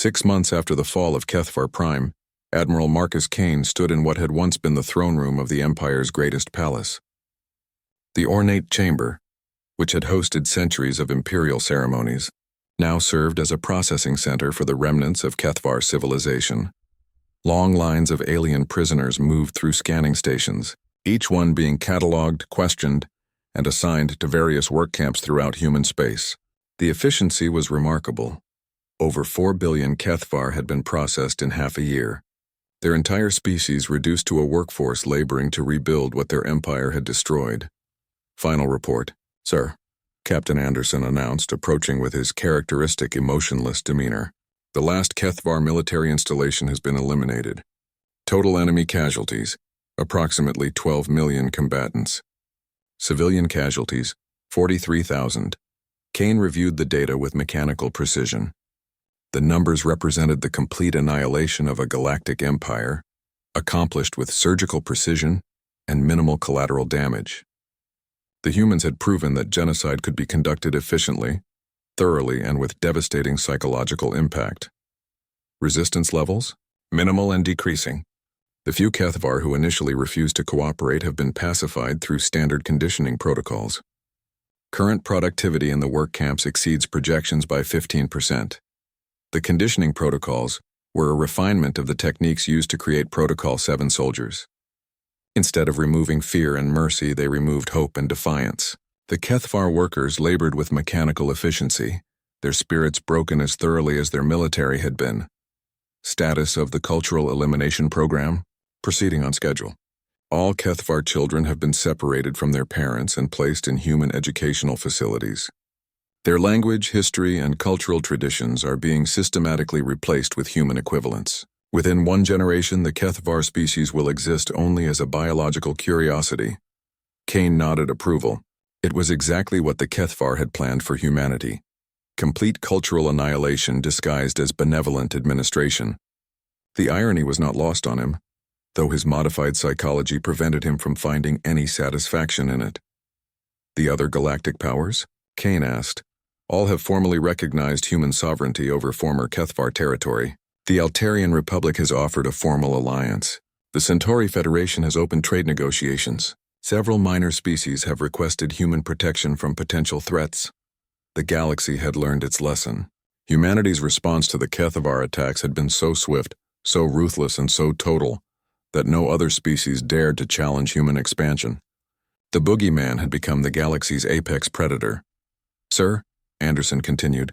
6 months after the fall of Kethvar Prime, Admiral Marcus Kane stood in what had once been the throne room of the Empire's greatest palace. The ornate chamber, which had hosted centuries of imperial ceremonies, now served as a processing center for the remnants of Kethvar civilization. Long lines of alien prisoners moved through scanning stations, each one being cataloged, questioned, and assigned to various work camps throughout human space. The efficiency was remarkable. Over 4 billion Kethvar had been processed in half a year, their entire species reduced to a workforce laboring to rebuild what their empire had destroyed. Final report, sir, Captain Anderson announced, approaching with his characteristic emotionless demeanor. The last Kethvar military installation has been eliminated. Total enemy casualties, approximately 12 million combatants. Civilian casualties, 43,000. Kane reviewed the data with mechanical precision. The numbers represented the complete annihilation of a galactic empire, accomplished with surgical precision and minimal collateral damage. The humans had proven that genocide could be conducted efficiently, thoroughly, and with devastating psychological impact. Resistance levels? Minimal and decreasing. The few Kethvar who initially refused to cooperate have been pacified through standard conditioning protocols. Current productivity in the work camps exceeds projections by 15%. The conditioning protocols were a refinement of the techniques used to create Protocol 7 soldiers. Instead of removing fear and mercy, they removed hope and defiance. The Kethvar workers labored with mechanical efficiency, their spirits broken as thoroughly as their military had been. Status of the Cultural Elimination Program? Proceeding on schedule. All Kethvar children have been separated from their parents and placed in human educational facilities. Their language, history, and cultural traditions are being systematically replaced with human equivalents. Within 1 generation, the Kethvar species will exist only as a biological curiosity. Kane nodded approval. It was exactly what the Kethvar had planned for humanity. Complete cultural annihilation disguised as benevolent administration. The irony was not lost on him, though his modified psychology prevented him from finding any satisfaction in it. The other galactic powers? Kane asked. All have formally recognized human sovereignty over former Kethvar territory. The Altarian Republic has offered a formal alliance. The Centauri Federation has opened trade negotiations. Several minor species have requested human protection from potential threats. The galaxy had learned its lesson. Humanity's response to the Kethvar attacks had been so swift, so ruthless, and so total that no other species dared to challenge human expansion. The Boogeyman had become the galaxy's apex predator. Sir, Anderson continued,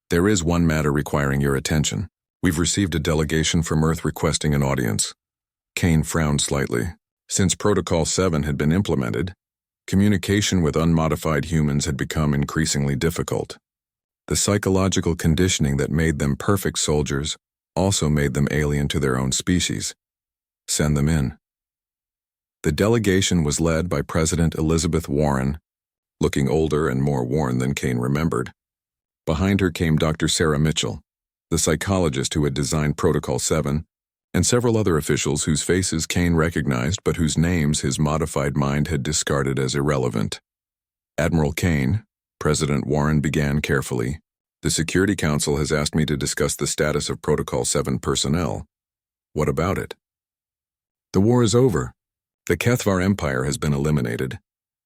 there is one matter requiring your attention. We've received a delegation from Earth requesting an audience. Kane frowned slightly. Since Protocol 7 had been implemented, communication with unmodified humans had become increasingly difficult. The psychological conditioning that made them perfect soldiers also made them alien to their own species. Send them in. The delegation was led by President Elizabeth Warren, looking older and more worn than Kane remembered. Behind her came Dr. Sarah Mitchell, the psychologist who had designed Protocol 7, and several other officials whose faces Kane recognized but whose names his modified mind had discarded as irrelevant. Admiral Kane, President Warren began carefully, the Security Council has asked me to discuss the status of Protocol 7 personnel. What about it? The war is over. The Kethvar Empire has been eliminated,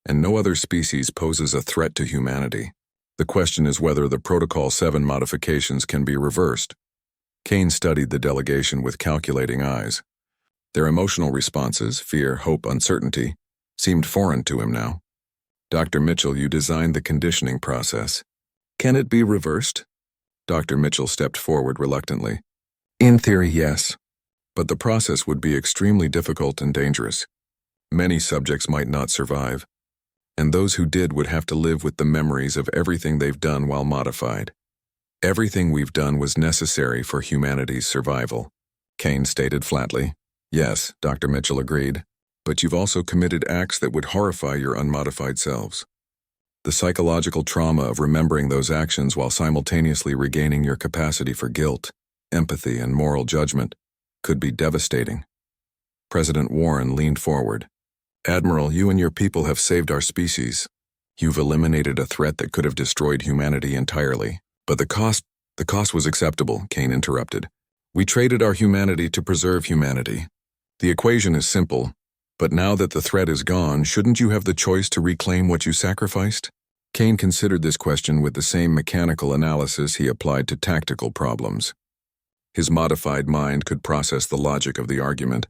and no other species poses a threat to humanity. The question is whether the Protocol 7 modifications can be reversed. Kane studied the delegation with calculating eyes. Their emotional responses, fear, hope, uncertainty, seemed foreign to him now. Dr. Mitchell, you designed the conditioning process. Can it be reversed? Dr. Mitchell stepped forward reluctantly. In theory, yes. But the process would be extremely difficult and dangerous. Many subjects might not survive, and those who did would have to live with the memories of everything they've done while modified. Everything we've done was necessary for humanity's survival, Kane stated flatly. Yes, Dr. Mitchell agreed, but you've also committed acts that would horrify your unmodified selves. The psychological trauma of remembering those actions while simultaneously regaining your capacity for guilt, empathy, and moral judgment could be devastating. President Warren leaned forward. Admiral, you and your people have saved our species. You've eliminated a threat that could have destroyed humanity entirely. But the cost, The cost was acceptable, Kane interrupted. We traded our humanity to preserve humanity. The equation is simple, but now that the threat is gone, shouldn't you have the choice to reclaim what you sacrificed? Kane considered this question with the same mechanical analysis he applied to tactical problems. His modified mind could process the logic of the argument,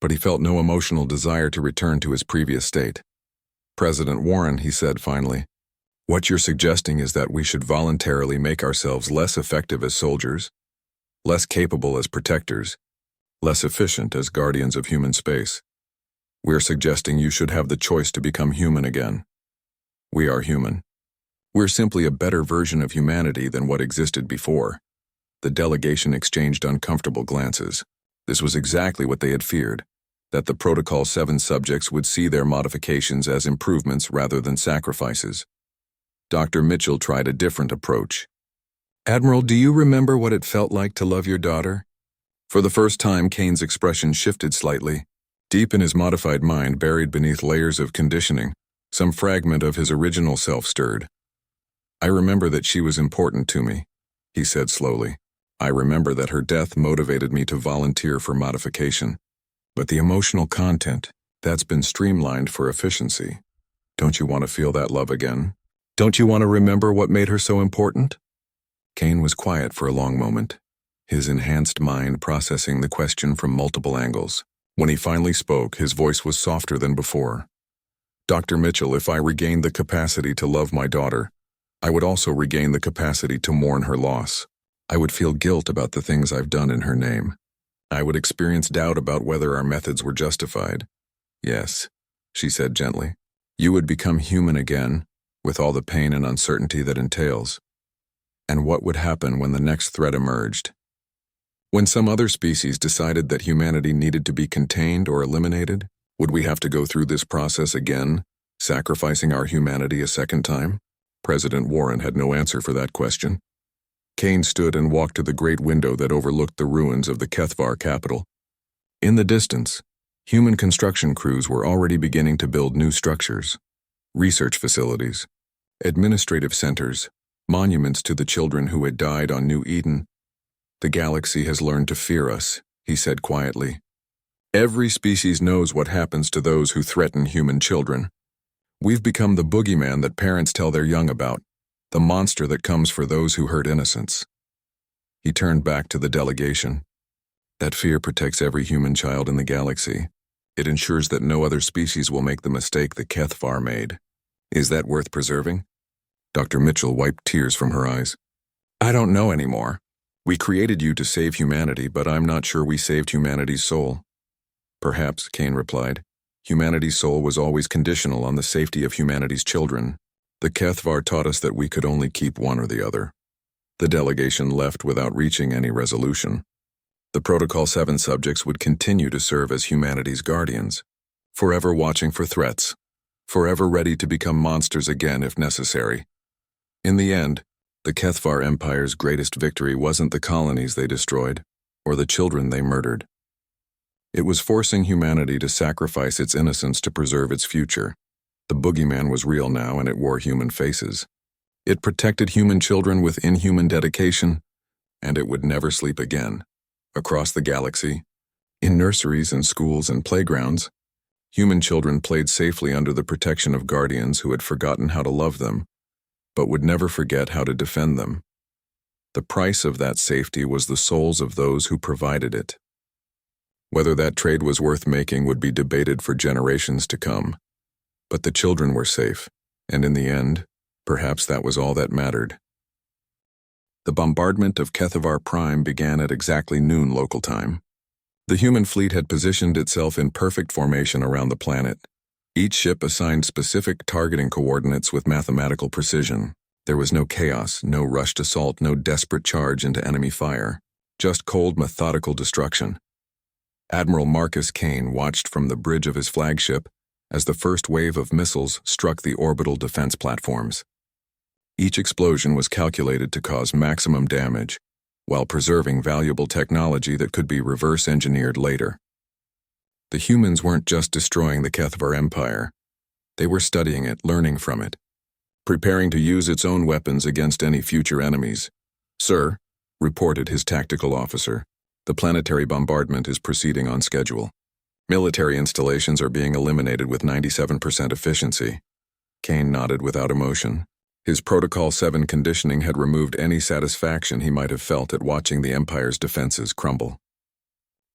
but he felt no emotional desire to return to his previous state. President Warren, he said finally, what you're suggesting is that we should voluntarily make ourselves less effective as soldiers, less capable as protectors, less efficient as guardians of human space. We're suggesting you should have the choice to become human again. We are human. We're simply a better version of humanity than what existed before. The delegation exchanged uncomfortable glances. This was exactly what they had feared, that the Protocol 7 subjects would see their modifications as improvements rather than sacrifices. Dr. Mitchell tried a different approach. Admiral, do you remember what it felt like to love your daughter? For the first time, Kane's expression shifted slightly. Deep in his modified mind, buried beneath layers of conditioning, some fragment of his original self stirred. I remember that she was important to me, he said slowly. I remember that her death motivated me to volunteer for modification. But the emotional content, that's been streamlined for efficiency. Don't you want to feel that love again? Don't you want to remember what made her so important? Kane was quiet for a long moment, his enhanced mind processing the question from multiple angles. When he finally spoke, his voice was softer than before. Dr. Mitchell, if I regained the capacity to love my daughter, I would also regain the capacity to mourn her loss. I would feel guilt about the things I've done in her name. I would experience doubt about whether our methods were justified. Yes, she said gently. You would become human again, with all the pain and uncertainty that entails. And what would happen when the next threat emerged? When some other species decided that humanity needed to be contained or eliminated, would we have to go through this process again, sacrificing our humanity a second time? President Warren had no answer for that question. Kane stood and walked to the great window that overlooked the ruins of the Kethvar capital. In the distance, human construction crews were already beginning to build new structures, research facilities, administrative centers, monuments to the children who had died on New Eden. The galaxy has learned to fear us, he said quietly. Every species knows what happens to those who threaten human children. We've become the boogeyman that parents tell their young about, the monster that comes for those who hurt innocents. He turned back to the delegation. That fear protects every human child in the galaxy. It ensures that no other species will make the mistake the Kethvar made. Is that worth preserving? Dr. Mitchell wiped tears from her eyes. I don't know anymore. We created you to save humanity, but I'm not sure we saved humanity's soul. Perhaps, Kane replied. Humanity's soul was always conditional on the safety of humanity's children. The Kethvar taught us that we could only keep one or the other. The delegation left without reaching any resolution. The Protocol 7 subjects would continue to serve as humanity's guardians, forever watching for threats, forever ready to become monsters again if necessary. In the end, the Kethvar Empire's greatest victory wasn't the colonies they destroyed, or the children they murdered. It was forcing humanity to sacrifice its innocence to preserve its future. The boogeyman was real now, and it wore human faces. It protected human children with inhuman dedication, and it would never sleep again. Across the galaxy, in nurseries and schools and playgrounds, human children played safely under the protection of guardians who had forgotten how to love them, but would never forget how to defend them. The price of that safety was the souls of those who provided it. Whether that trade was worth making would be debated for generations to come. But the children were safe, and in the end, perhaps that was all that mattered. The bombardment of Kethvar Prime began at exactly noon local time. The human fleet had positioned itself in perfect formation around the planet. Each ship assigned specific targeting coordinates with mathematical precision. There was no chaos, no rushed assault, no desperate charge into enemy fire. Just cold, methodical destruction. Admiral Marcus Kane watched from the bridge of his flagship as the first wave of missiles struck the orbital defense platforms. Each explosion was calculated to cause maximum damage, while preserving valuable technology that could be reverse-engineered later. The humans weren't just destroying the Kethvar Empire. They were studying it, learning from it, preparing to use its own weapons against any future enemies. Sir, reported his tactical officer, the planetary bombardment is proceeding on schedule. Military installations are being eliminated with 97% efficiency. Kane nodded without emotion. His Protocol 7 conditioning had removed any satisfaction he might have felt at watching the Empire's defenses crumble.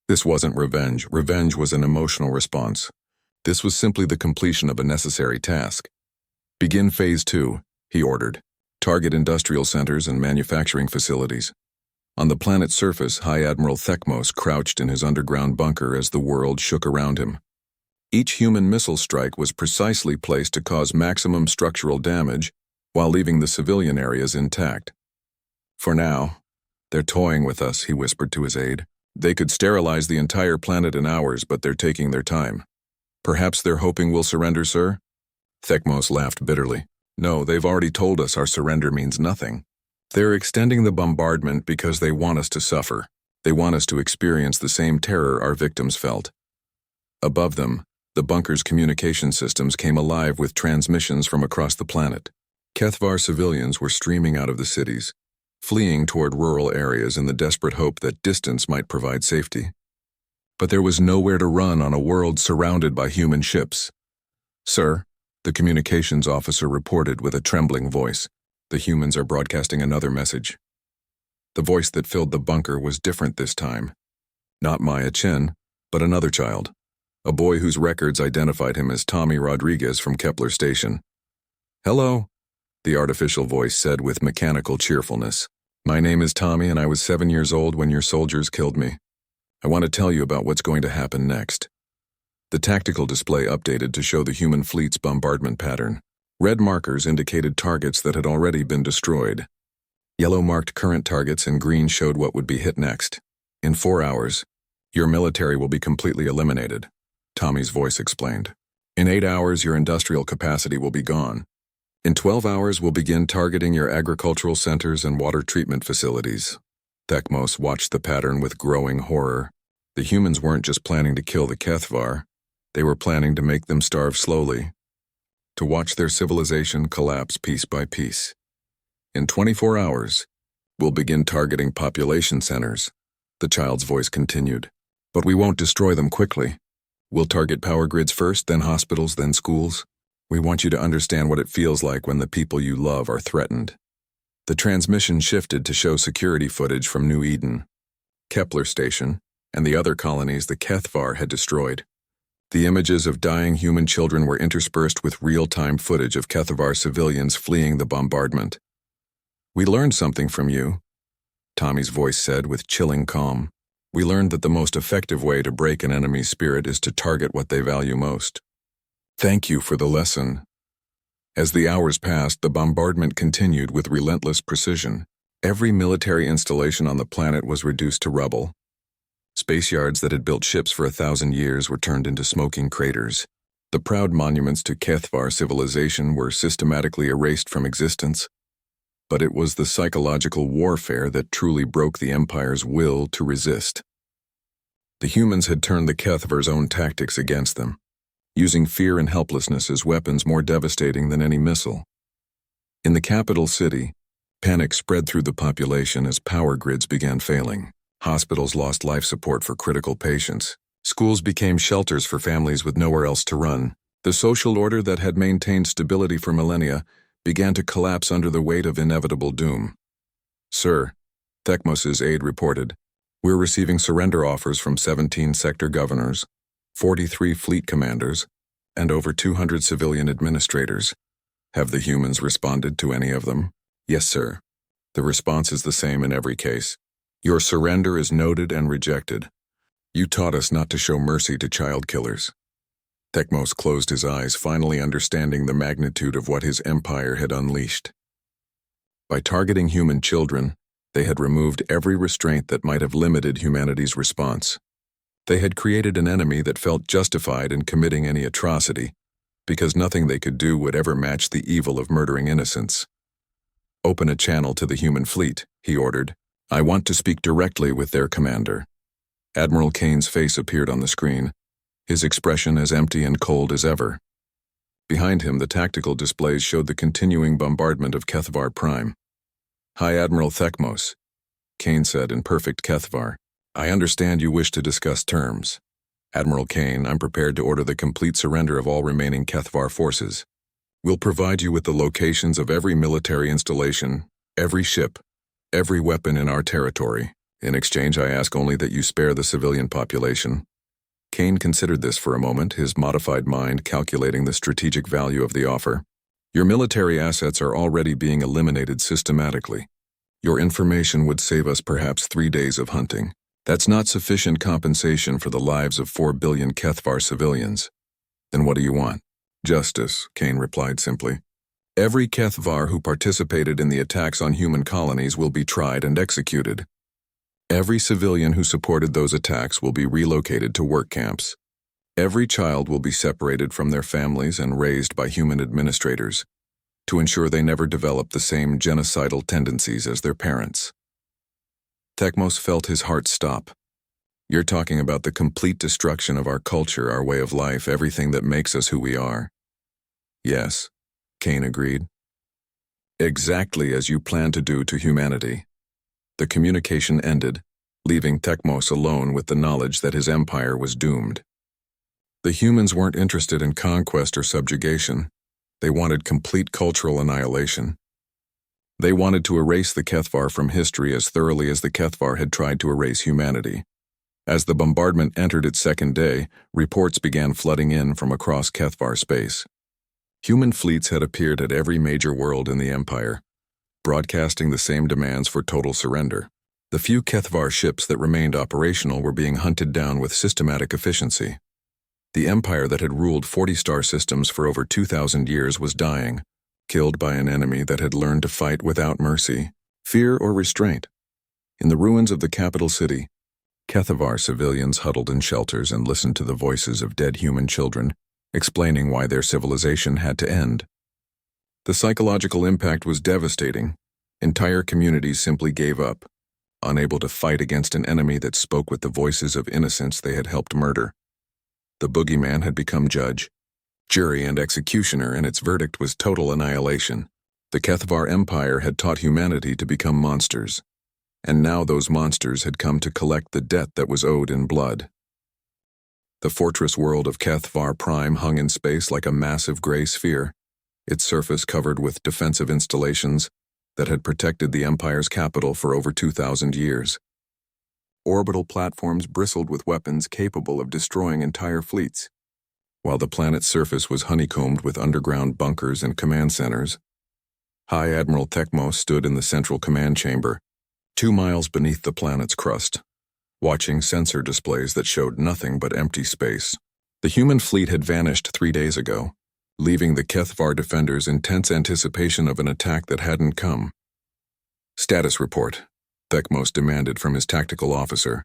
This wasn't revenge. Revenge was an emotional response. This was simply the completion of a necessary task. Begin Phase 2, he ordered. Target industrial centers and manufacturing facilities. On the planet's surface, High Admiral Thekmos crouched in his underground bunker as the world shook around him. Each human missile strike was precisely placed to cause maximum structural damage while leaving the civilian areas intact. For now, they're toying with us, he whispered to his aide. They could sterilize the entire planet in hours, but they're taking their time. Perhaps they're hoping we'll surrender, sir? Thekmos laughed bitterly. No, they've already told us our surrender means nothing. They're extending the bombardment because they want us to suffer. They want us to experience the same terror our victims felt. Above them, the bunker's communication systems came alive with transmissions from across the planet. Kethvar civilians were streaming out of the cities, fleeing toward rural areas in the desperate hope that distance might provide safety. But there was nowhere to run on a world surrounded by human ships. Sir, the communications officer reported with a trembling voice. The humans are broadcasting another message. The voice that filled the bunker was different this time. Not Maya Chen, but another child. A boy whose records identified him as Tommy Rodriguez from Kepler Station. Hello, the artificial voice said with mechanical cheerfulness. My name is Tommy and I was 7 years old when your soldiers killed me. I want to tell you about what's going to happen next. The tactical display updated to show the human fleet's bombardment pattern. Red markers indicated targets that had already been destroyed. Yellow marked current targets and green showed what would be hit next. In 4 hours, your military will be completely eliminated, Tommy's voice explained. In 8 hours, your industrial capacity will be gone. In 12 hours, we'll begin targeting your agricultural centers and water treatment facilities. Thekmos watched the pattern with growing horror. The humans weren't just planning to kill the Kethvar, they were planning to make them starve slowly, to watch their civilization collapse piece by piece. In 24 hours, we'll begin targeting population centers, the child's voice continued. But we won't destroy them quickly. We'll target power grids first, then hospitals, then schools. We want you to understand what it feels like when the people you love are threatened. The transmission shifted to show security footage from New Eden, Kepler Station, and the other colonies the Kethvar had destroyed. The images of dying human children were interspersed with real-time footage of Kethvar civilians fleeing the bombardment. We learned something from you, Tommy's voice said with chilling calm. We learned that the most effective way to break an enemy's spirit is to target what they value most. Thank you for the lesson. As the hours passed, the bombardment continued with relentless precision. Every military installation on the planet was reduced to rubble. Space yards that had built ships for 1,000 years were turned into smoking craters. The proud monuments to Kethvar civilization were systematically erased from existence. But it was the psychological warfare that truly broke the Empire's will to resist. The humans had turned the Kethvar's own tactics against them, using fear and helplessness as weapons more devastating than any missile. In the capital city, panic spread through the population as power grids began failing. Hospitals lost life support for critical patients. Schools became shelters for families with nowhere else to run. The social order that had maintained stability for millennia began to collapse under the weight of inevitable doom. Sir, Thekmos's aide reported, we're receiving surrender offers from 17 sector governors, 43 fleet commanders, and over 200 civilian administrators. Have the humans responded to any of them? Yes, sir. The response is the same in every case. Your surrender is noted and rejected. You taught us not to show mercy to child killers. Thekmos closed his eyes, finally understanding the magnitude of what his empire had unleashed. By targeting human children, they had removed every restraint that might have limited humanity's response. They had created an enemy that felt justified in committing any atrocity, because nothing they could do would ever match the evil of murdering innocents. Open a channel to the human fleet, he ordered. I want to speak directly with their commander. Admiral Kane's face appeared on the screen, his expression as empty and cold as ever. Behind him, the tactical displays showed the continuing bombardment of Kethvar Prime. High Admiral Thekmos, Kane said in perfect Kethvar. I understand you wish to discuss terms. Admiral Kane, I'm prepared to order the complete surrender of all remaining Kethvar forces. We'll provide you with the locations of every military installation, every ship, every weapon in our territory. In exchange, I ask only that you spare the civilian population. Kane considered this for a moment, his modified mind calculating the strategic value of the offer. Your military assets are already being eliminated systematically. Your information would save us perhaps 3 days of hunting. That's not sufficient compensation for the lives of 4 billion Kethvar civilians. Then what do you want? Justice, Kane replied simply. Every Kethvar who participated in the attacks on human colonies will be tried and executed. Every civilian who supported those attacks will be relocated to work camps. Every child will be separated from their families and raised by human administrators to ensure they never develop the same genocidal tendencies as their parents. Thekmos felt his heart stop. You're talking about the complete destruction of our culture, our way of life, everything that makes us who we are. Yes, Kane agreed. Exactly as you plan to do to humanity. The communication ended, leaving Thekmos alone with the knowledge that his empire was doomed. The humans weren't interested in conquest or subjugation. They wanted complete cultural annihilation. They wanted to erase the Kethvar from history as thoroughly as the Kethvar had tried to erase humanity. As the bombardment entered its second day, reports began flooding in from across Kethvar space. Human fleets had appeared at every major world in the Empire, broadcasting the same demands for total surrender. The few Kethvar ships that remained operational were being hunted down with systematic efficiency. The empire that had ruled 40-star systems for over 2,000 years was dying, killed by an enemy that had learned to fight without mercy, fear, or restraint. In the ruins of the capital city, Kethvar civilians huddled in shelters and listened to the voices of dead human children, explaining why their civilization had to end. The psychological impact was devastating. Entire communities simply gave up, unable to fight against an enemy that spoke with the voices of innocents they had helped murder. The Boogeyman had become judge, jury, and executioner, and its verdict was total annihilation. The Kethvar Empire had taught humanity to become monsters, and now those monsters had come to collect the debt that was owed in blood. The fortress world of Kethvar Prime hung in space like a massive gray sphere, its surface covered with defensive installations that had protected the Empire's capital for over 2,000 years. Orbital platforms bristled with weapons capable of destroying entire fleets, while the planet's surface was honeycombed with underground bunkers and command centers. High Admiral Thekmos stood in the central command chamber, 2 miles beneath the planet's crust, watching sensor displays that showed nothing but empty space. The human fleet had vanished 3 days ago, leaving the Kethvar defenders in tense anticipation of an attack that hadn't come. Status report, Thekmos demanded from his tactical officer.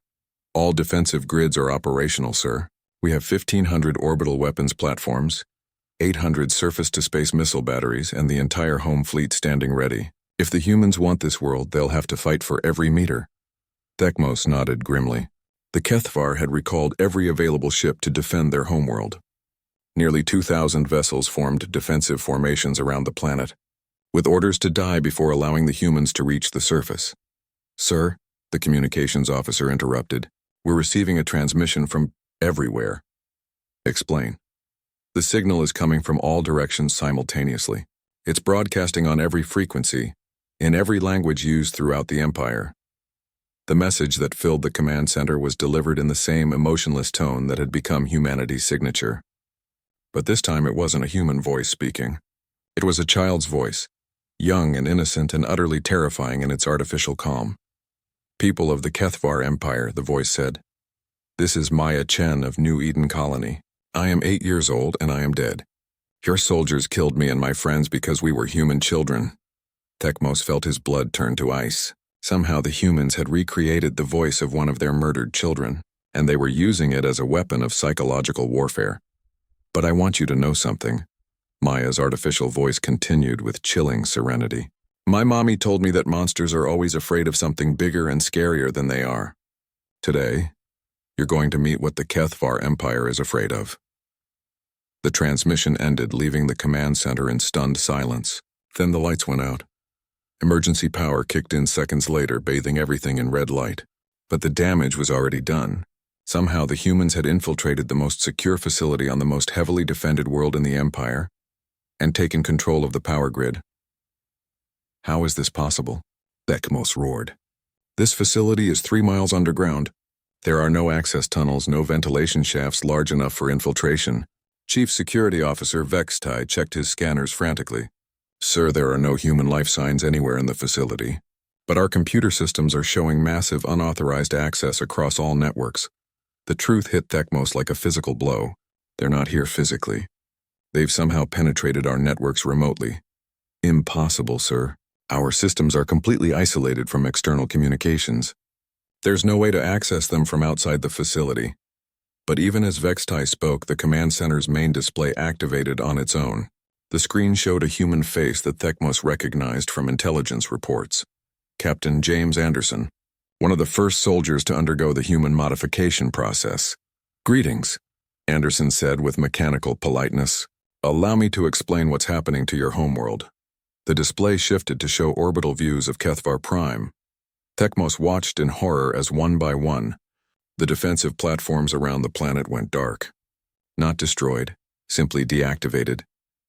All defensive grids are operational, sir. We have 1,500 orbital weapons platforms, 800 surface-to-space missile batteries, and the entire home fleet standing ready. If the humans want this world, they'll have to fight for every meter. Thekmos nodded grimly. The Kethvar had recalled every available ship to defend their homeworld. Nearly 2,000 vessels formed defensive formations around the planet, with orders to die before allowing the humans to reach the surface. Sir, the communications officer interrupted, we're receiving a transmission from everywhere. Explain. The signal is coming from all directions simultaneously. It's broadcasting on every frequency, in every language used throughout the Empire. The message that filled the command center was delivered in the same emotionless tone that had become humanity's signature. But this time it wasn't a human voice speaking. It was a child's voice, young and innocent and utterly terrifying in its artificial calm. People of the Kethvar Empire, the voice said. This is Maya Chen of New Eden Colony. I am 8 years old and I am dead. Your soldiers killed me and my friends because we were human children. Thekmos felt his blood turn to ice. Somehow the humans had recreated the voice of one of their murdered children, and they were using it as a weapon of psychological warfare. But I want you to know something. Maya's artificial voice continued with chilling serenity. My mommy told me that monsters are always afraid of something bigger and scarier than they are. Today, you're going to meet what the Kethvar Empire is afraid of. The transmission ended, leaving the command center in stunned silence. Then the lights went out. Emergency power kicked in seconds later, bathing everything in red light. But the damage was already done. Somehow the humans had infiltrated the most secure facility on the most heavily defended world in the Empire and taken control of the power grid. How is this possible? Thekmos roared. This facility is 3 miles underground. There are no access tunnels, no ventilation shafts large enough for infiltration. Chief Security Officer Vextai checked his scanners frantically. Sir, there are no human life signs anywhere in the facility. But our computer systems are showing massive unauthorized access across all networks. The truth hit Thekmos like a physical blow. They're not here physically. They've somehow penetrated our networks remotely. Impossible, sir. Our systems are completely isolated from external communications. There's no way to access them from outside the facility. But even as Vextai spoke, the command center's main display activated on its own. The screen showed a human face that Thekmos recognized from intelligence reports. Captain James Anderson, one of the first soldiers to undergo the human modification process. Greetings, Anderson said with mechanical politeness. Allow me to explain what's happening to your homeworld. The display shifted to show orbital views of HFY Prime. Thekmos watched in horror as one by one, the defensive platforms around the planet went dark. Not destroyed, simply deactivated,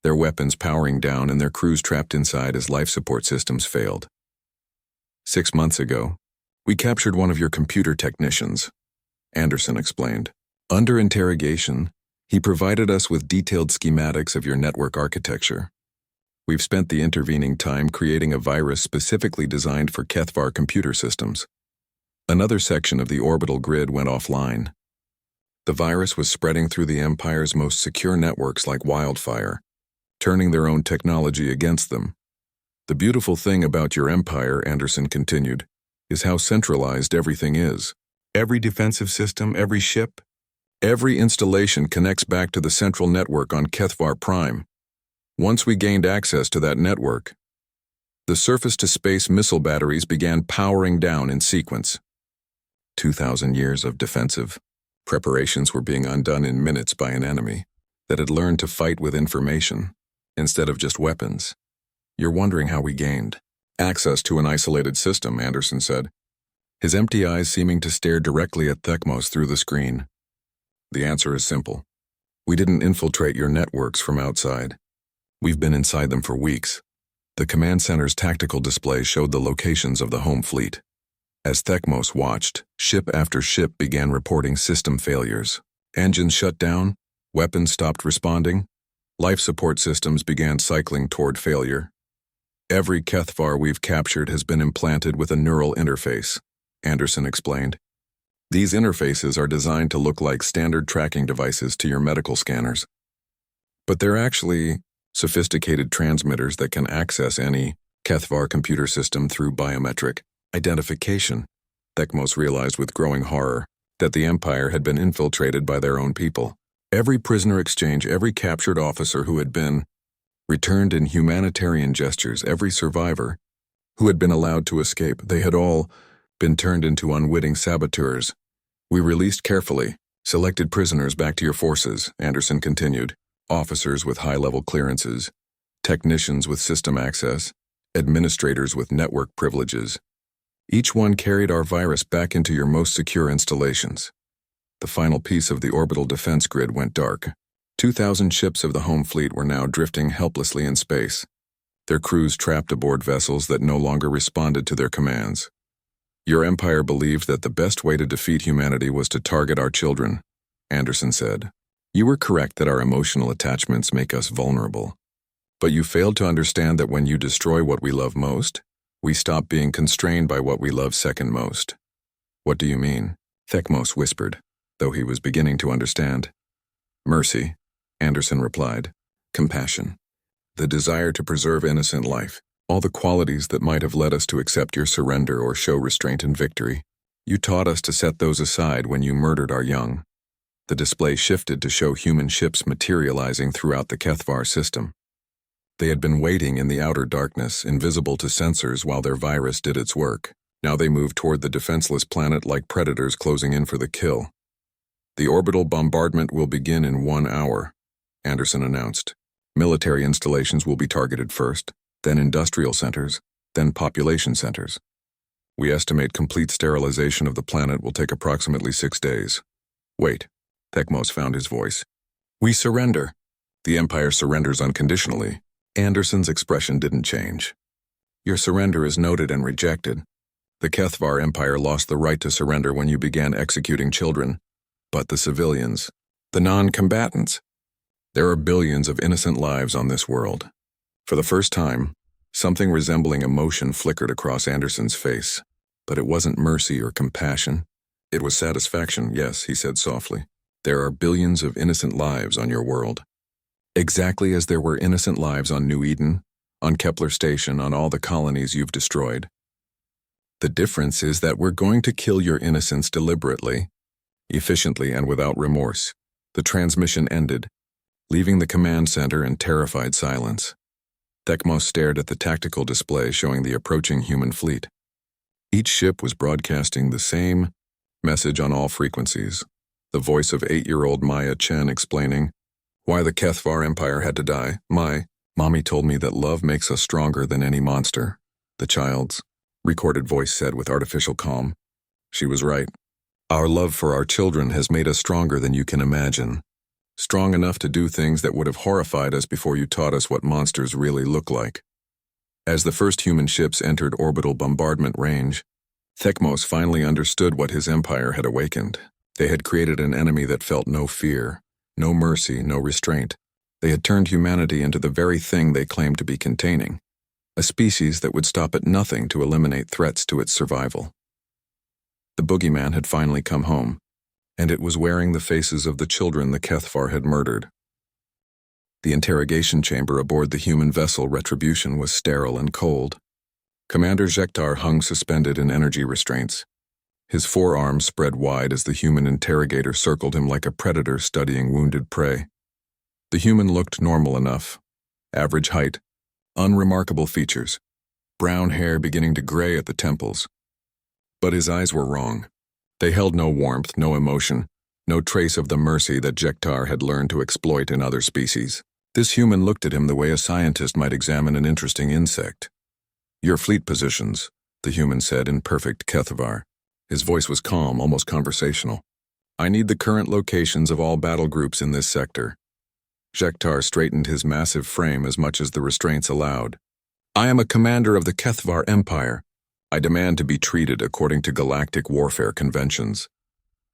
their weapons powering down and their crews trapped inside as life support systems failed. 6 months ago, we captured one of your computer technicians, Anderson explained. Under interrogation, he provided us with detailed schematics of your network architecture. We've spent the intervening time creating a virus specifically designed for HFY computer systems. Another section of the orbital grid went offline. The virus was spreading through the Empire's most secure networks like wildfire, turning their own technology against them. The beautiful thing about your Empire, Anderson continued, is how centralized everything is. Every defensive system, every ship, every installation connects back to the central network on HFY Prime. Once we gained access to that network, the surface-to-space missile batteries began powering down in sequence. 2,000 years of defensive preparations were being undone in minutes by an enemy that had learned to fight with information instead of just weapons. You're wondering how we gained access to an isolated system, Anderson said, his empty eyes seeming to stare directly at Thekmos through the screen. The answer is simple. We didn't infiltrate your networks from outside. We've been inside them for weeks. The command center's tactical display showed the locations of the home fleet. As Thekmos watched, ship after ship began reporting system failures. Engines shut down, weapons stopped responding, life support systems began cycling toward failure. Every HFY we've captured has been implanted with a neural interface, Anderson explained. These interfaces are designed to look like standard tracking devices to your medical scanners. But they're actually sophisticated transmitters that can access any HFY computer system through biometric identification. Thekmos realized with growing horror that the Empire had been infiltrated by their own people. Every prisoner exchange, every captured officer who had been returned in humanitarian gestures, every survivor who had been allowed to escape, they had all been turned into unwitting saboteurs. We released carefully, selected prisoners back to your forces, Anderson continued. Officers with high-level clearances, technicians with system access, administrators with network privileges. Each one carried our virus back into your most secure installations. The final piece of the orbital defense grid went dark. 2,000 ships of the home fleet were now drifting helplessly in space, their crews trapped aboard vessels that no longer responded to their commands. Your Empire believed that the best way to defeat humanity was to target our children, Anderson said. You were correct that our emotional attachments make us vulnerable. But you failed to understand that when you destroy what we love most, we stop being constrained by what we love second most. What do you mean? Thekmos whispered, though he was beginning to understand. Mercy, Anderson replied. Compassion. The desire to preserve innocent life. All the qualities that might have led us to accept your surrender or show restraint and victory. You taught us to set those aside when you murdered our young. The display shifted to show human ships materializing throughout the HFY system. They had been waiting in the outer darkness, invisible to sensors while their virus did its work. Now they moved toward the defenseless planet like predators closing in for the kill. The orbital bombardment will begin in 1 hour, Anderson announced. Military installations will be targeted first, then industrial centers, then population centers. We estimate complete sterilization of the planet will take approximately 6 days. Wait, Thekmos found his voice. We surrender. The Empire surrenders unconditionally. Anderson's expression didn't change. Your surrender is noted and rejected. The Kethvar Empire lost the right to surrender when you began executing children. But the civilians, the non-combatants, there are billions of innocent lives on this world. For the first time, something resembling emotion flickered across Anderson's face. But it wasn't mercy or compassion. It was satisfaction, yes, he said softly. There are billions of innocent lives on your world. Exactly as there were innocent lives on New Eden, on Kepler Station, on all the colonies you've destroyed. The difference is that we're going to kill your innocence deliberately, efficiently, and without remorse. The transmission ended, leaving the command center in terrified silence. Thekmos stared at the tactical display showing the approaching human fleet. Each ship was broadcasting the same message on all frequencies. The voice of 8-year-old Maya Chen explaining why the Kethvar Empire had to die. Mommy told me that love makes us stronger than any monster. The child's recorded voice said with artificial calm. She was right. Our love for our children has made us stronger than you can imagine. Strong enough to do things that would have horrified us before you taught us what monsters really look like. As the first human ships entered orbital bombardment range, Thekmos finally understood what his empire had awakened. They had created an enemy that felt no fear, no mercy, no restraint. They had turned humanity into the very thing they claimed to be containing, a species that would stop at nothing to eliminate threats to its survival. The Boogeyman had finally come home, and it was wearing the faces of the children the Kethvar had murdered. The interrogation chamber aboard the human vessel Retribution was sterile and cold. Commander Jektar hung suspended in energy restraints. His forearms spread wide as the human interrogator circled him like a predator studying wounded prey. The human looked normal enough. Average height, unremarkable features, brown hair beginning to gray at the temples. But his eyes were wrong. They held no warmth, no emotion, no trace of the mercy that Jektar had learned to exploit in other species. This human looked at him the way a scientist might examine an interesting insect. Your fleet positions, the human said in perfect Kethvar. His voice was calm, almost conversational. I need the current locations of all battle groups in this sector. Jektar straightened his massive frame as much as the restraints allowed. I am a commander of the Kethvar Empire. I demand to be treated according to galactic warfare conventions.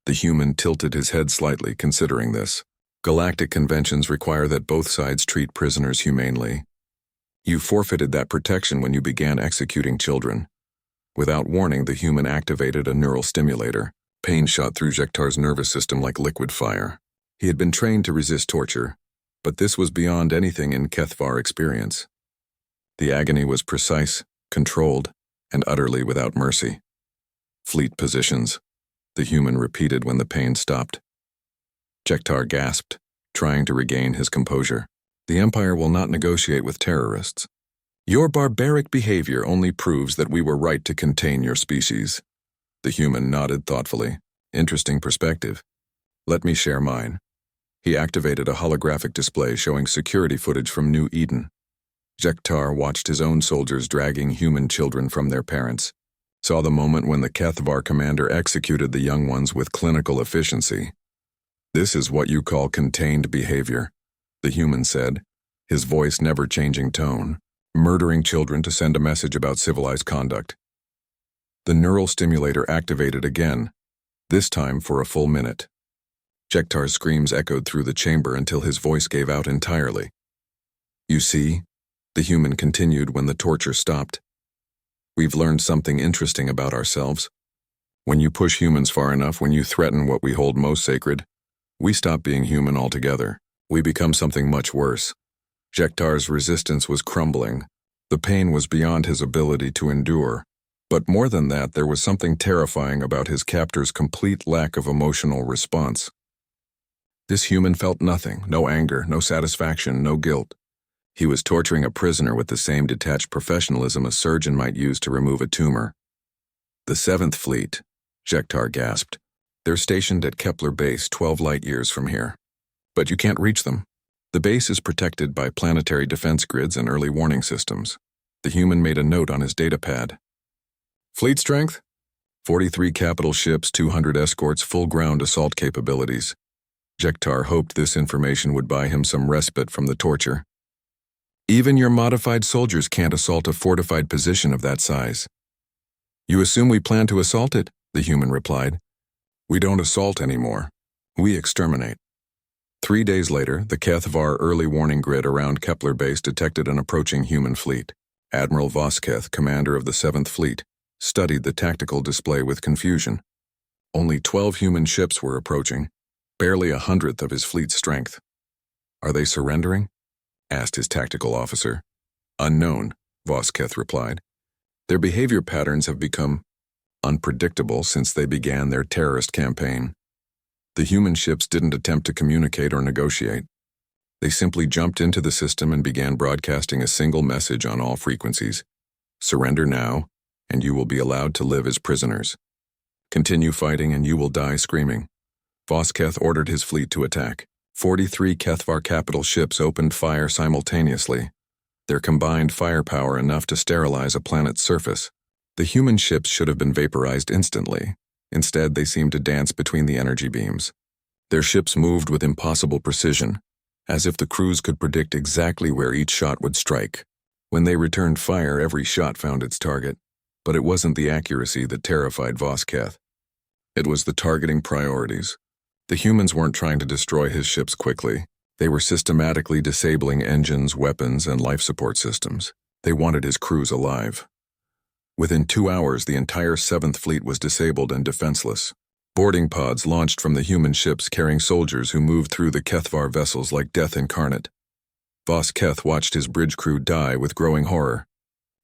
The human tilted his head slightly, considering this. Galactic conventions require that both sides treat prisoners humanely. You forfeited that protection when you began executing children. Without warning, the human activated a neural stimulator. Pain shot through Jektar's nervous system like liquid fire. He had been trained to resist torture, but this was beyond anything in Kethvar experience. The agony was precise, controlled, and utterly without mercy. Fleet positions, the human repeated when the pain stopped. Jektar gasped, trying to regain his composure. The Empire will not negotiate with terrorists. Your barbaric behavior only proves that we were right to contain your species. The human nodded thoughtfully. Interesting perspective. Let me share mine. He activated a holographic display showing security footage from New Eden. Jektar watched his own soldiers dragging human children from their parents, saw the moment when the Kethvar commander executed the young ones with clinical efficiency. This is what you call contained behavior, the human said, his voice never changing tone, murdering children to send a message about civilized conduct. The neural stimulator activated again, this time for a full minute. Jektar's screams echoed through the chamber until his voice gave out entirely. You see, the human continued when the torture stopped. We've learned something interesting about ourselves. When you push humans far enough, when you threaten what we hold most sacred, we stop being human altogether. We become something much worse. Jektar's resistance was crumbling. The pain was beyond his ability to endure. But more than that, there was something terrifying about his captor's complete lack of emotional response. This human felt nothing, no anger, no satisfaction, no guilt. He was torturing a prisoner with the same detached professionalism a surgeon might use to remove a tumor. The 7th Fleet, Jektar gasped. They're stationed at Kepler Base 12 light-years from here. But you can't reach them. The base is protected by planetary defense grids and early warning systems. The human made a note on his datapad. Fleet strength? 43 capital ships, 200 escorts, full ground assault capabilities. Jektar hoped this information would buy him some respite from the torture. Even your modified soldiers can't assault a fortified position of that size. You assume we plan to assault it? The human replied. We don't assault anymore. We exterminate. 3 days later, the Kethvar early warning grid around Kepler base detected an approaching human fleet. Admiral Vosketh, commander of the 7th Fleet, studied the tactical display with confusion. Only 12 human ships were approaching, barely 1/100th of his fleet's strength. Are they surrendering? Asked his tactical officer. Unknown, Vosketh replied. Their behavior patterns have become unpredictable since they began their terrorist campaign. The human ships didn't attempt to communicate or negotiate. They simply jumped into the system and began broadcasting a single message on all frequencies. Surrender now, and you will be allowed to live as prisoners. Continue fighting and you will die screaming. Vosketh ordered his fleet to attack. 43 Kethvar capital ships opened fire simultaneously, their combined firepower enough to sterilize a planet's surface. The human ships should have been vaporized instantly. Instead, they seemed to dance between the energy beams. Their ships moved with impossible precision, as if the crews could predict exactly where each shot would strike. When they returned fire, every shot found its target, but it wasn't the accuracy that terrified Vosketh. It was the targeting priorities. The humans weren't trying to destroy his ships quickly. They were systematically disabling engines, weapons, and life support systems. They wanted his crews alive. Within 2 hours, the entire 7th Fleet was disabled and defenseless. Boarding pods launched from the human ships carrying soldiers who moved through the Kethvar vessels like death incarnate. Vosketh watched his bridge crew die with growing horror.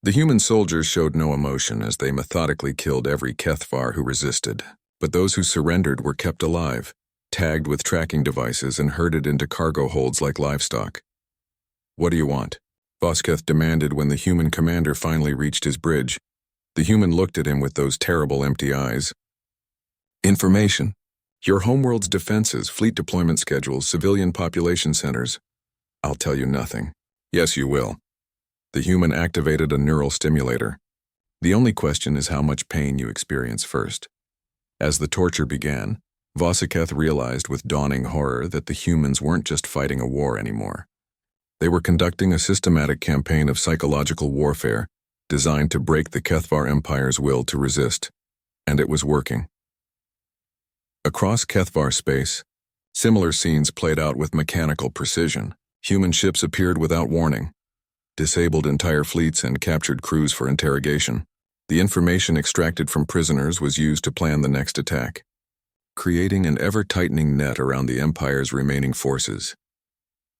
The human soldiers showed no emotion as they methodically killed every Kethvar who resisted, but those who surrendered were kept alive, tagged with tracking devices and herded into cargo holds like livestock. What do you want? Vosketh demanded when the human commander finally reached his bridge. The human looked at him with those terrible empty eyes. Information. Your homeworld's defenses, fleet deployment schedules, civilian population centers. I'll tell you nothing. Yes, you will. The human activated a neural stimulator. The only question is how much pain you experience first. As the torture began, Vosketh realized with dawning horror that the humans weren't just fighting a war anymore. They were conducting a systematic campaign of psychological warfare designed to break the Kethvar Empire's will to resist. And it was working. Across Kethvar space, similar scenes played out with mechanical precision. Human ships appeared without warning, disabled entire fleets and captured crews for interrogation. The information extracted from prisoners was used to plan the next attack, creating an ever-tightening net around the Empire's remaining forces.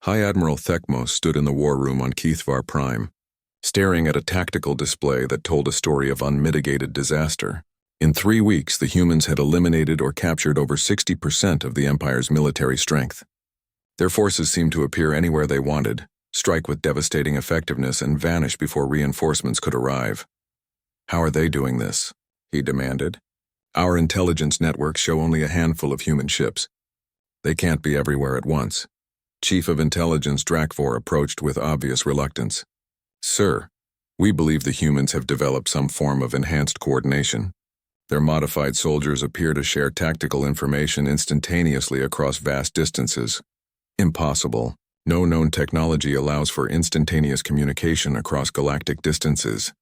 High Admiral Thekmos stood in the war room on Kethvar Prime, staring at a tactical display that told a story of unmitigated disaster. In 3 weeks, the humans had eliminated or captured over 60% of the Empire's military strength. Their forces seemed to appear anywhere they wanted, strike with devastating effectiveness, and vanish before reinforcements could arrive. How are they doing this? He demanded. Our intelligence networks show only a handful of human ships. They can't be everywhere at once. Chief of Intelligence Drakvor approached with obvious reluctance. Sir, we believe the humans have developed some form of enhanced coordination. Their modified soldiers appear to share tactical information instantaneously across vast distances. Impossible. No known technology allows for instantaneous communication across galactic distances.